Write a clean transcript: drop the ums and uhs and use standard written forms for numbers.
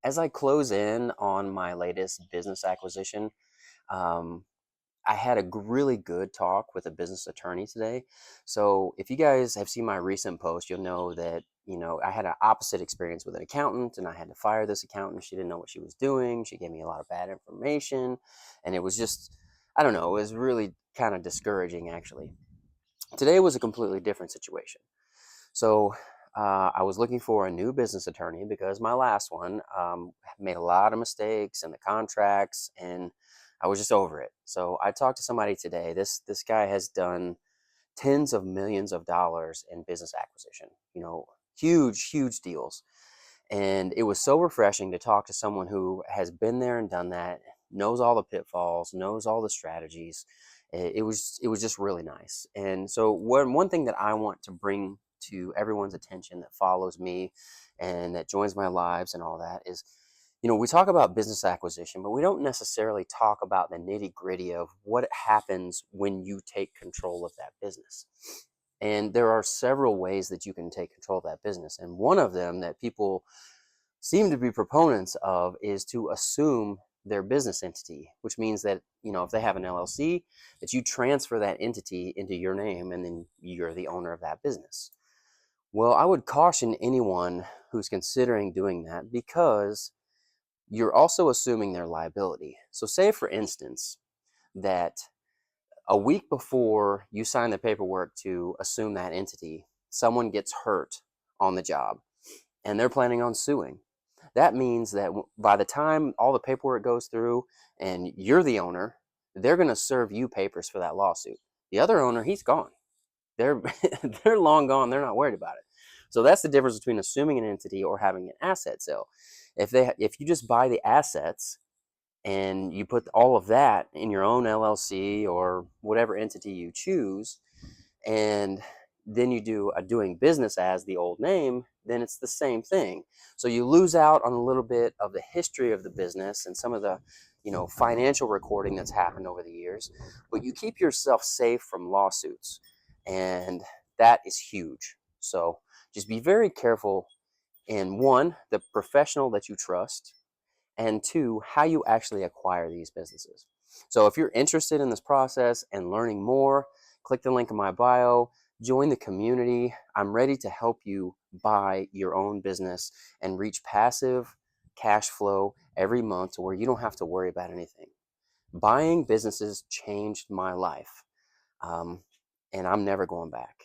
As I close in on my latest business acquisition, um, I had a really good talk with a business attorney today. So if you guys have seen my recent post, you'll know that, I had an opposite experience with an accountant and I had to fire this accountant. She didn't know what she was doing. She gave me a lot of bad information. And it was just, I don't know, it was really kind of discouraging actually. Today was a completely different situation. So I was looking for a new business attorney because my last one made a lot of mistakes in the contracts, and I was just over it. So I talked to somebody today. This guy has done tens of millions of dollars in business acquisition. Huge deals, and it was so refreshing to talk to someone who has been there and done that, knows all the pitfalls, knows all the strategies. It was just really nice. And so one thing that I want to bring to everyone's attention that follows me and that joins my lives and all that is, we talk about business acquisition, but we don't necessarily talk about the nitty gritty of what happens when you take control of that business. And there are several ways that you can take control of that business. And one of them that people seem to be proponents of is to assume their business entity, which means that, if they have an LLC, that you transfer that entity into your name and then you're the owner of that business. Well, I would caution anyone who's considering doing that because you're also assuming their liability. So, say for instance that a week before you sign the paperwork to assume that entity, someone gets hurt on the job and they're planning on suing. That means that by the time all the paperwork goes through and you're the owner, they're going to serve you papers for that lawsuit. The other owner, he's gone. They're they're long gone. They're not worried about it. So that's the difference between assuming an entity or having an asset sale. If you just buy the assets and you put all of that in your own LLC or whatever entity you choose, and then you do a doing business as the old name, then it's the same thing. So you lose out on a little bit of the history of the business and some of the, financial recording that's happened over the years, but you keep yourself safe from lawsuits. And that is huge. So just be very careful in one, the professional that you trust, and two, how you actually acquire these businesses. So if you're interested in this process and learning more, click the link in my bio, join the community. I'm ready to help you buy your own business and reach passive cash flow every month to where you don't have to worry about anything. Buying businesses changed my life, um, and I'm never going back.